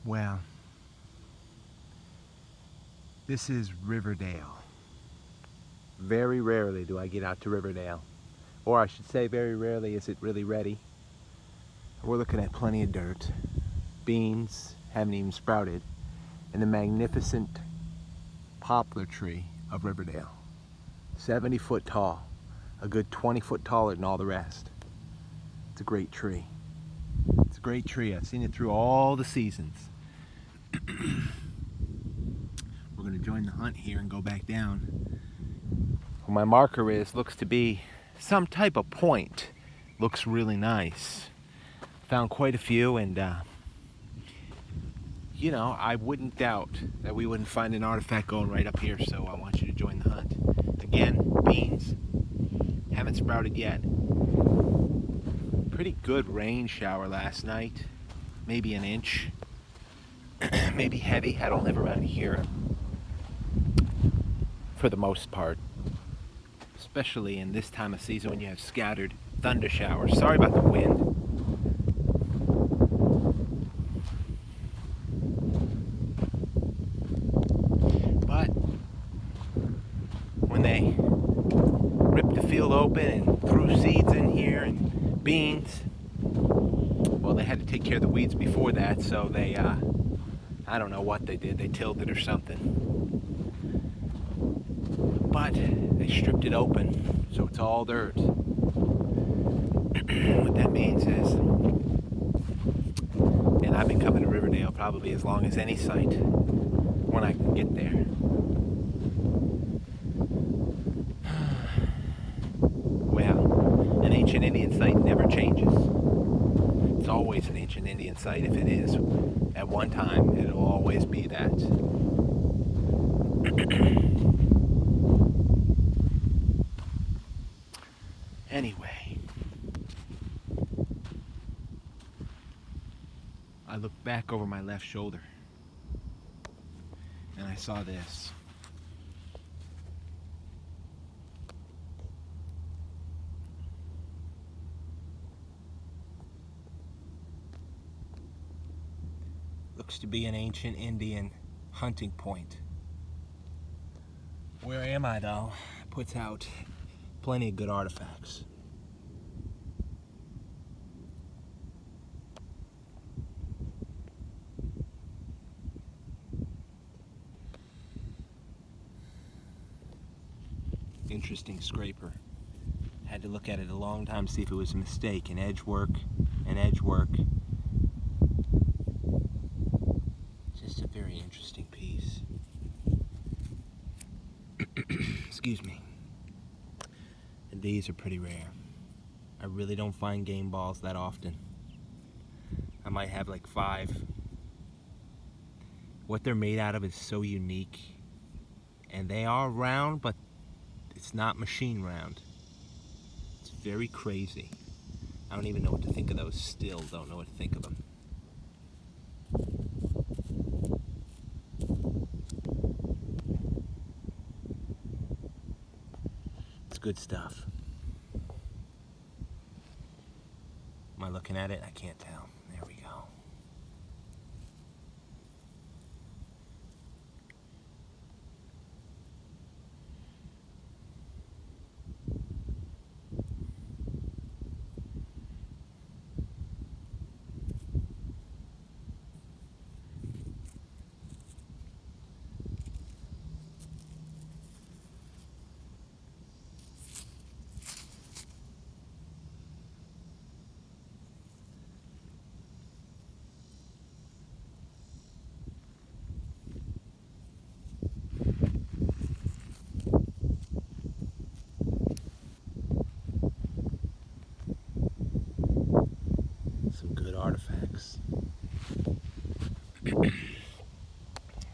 Well, this is Riverdale. Very rarely do I get out to Riverdale. Or I should say, very rarely is it really ready. We're looking at plenty of dirt. Beans haven't even sprouted. And the magnificent poplar tree of Riverdale. 70 foot tall. A good 20 foot taller than all the rest. It's a great tree. It's a great tree. I've seen it through all the seasons. We're going to join the hunt here and go back down. Where my marker is looks to be some type of point. Looks really nice. Found quite a few, and you know, I wouldn't doubt that we wouldn't find an artifact going right up here, so I want you to join the hunt. Again, beans haven't sprouted yet. Pretty good rain shower last night, maybe an inch. Maybe heavy. I don't live around here for the most part, especially in this time of season when you have scattered thunder showers. Sorry about the wind. But when they ripped the field open and threw seeds in here and beans, well, they had to take care of the weeds before that, so they I don't know what they did. They tilled it or something. But they stripped it open, so it's all dirt. What that means is, and I've been coming to Riverdale probably as long as any site when I can get there. Well, an ancient Indian site never changes. It's always an ancient Indian site if it is. At one time, it'll always be that. Anyway, I looked back over my left shoulder and I saw this. Looks to be an ancient Indian hunting point. Where am I though? Puts out plenty of good artifacts. Interesting scraper. Had to look at it a long time to see if it was a mistake. An edge work. Just a very interesting piece. Excuse me. And these are pretty rare. I really don't find game balls that often. I might have like 5. What they're made out of is so unique. And they are round, but it's not machine round. It's very crazy. I don't even know what to think of those still. Don't know what to think of them. It's good stuff. Am I looking at it? I can't tell. There we go. Some good artifacts.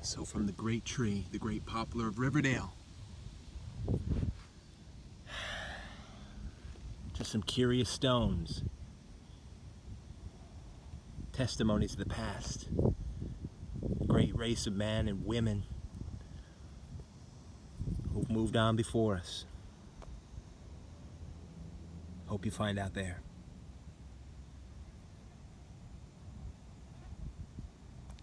So from the great tree, the great poplar of Riverdale, just some curious stones, testimonies of the past, great race of men and women who've moved on before us. Hope you find out there.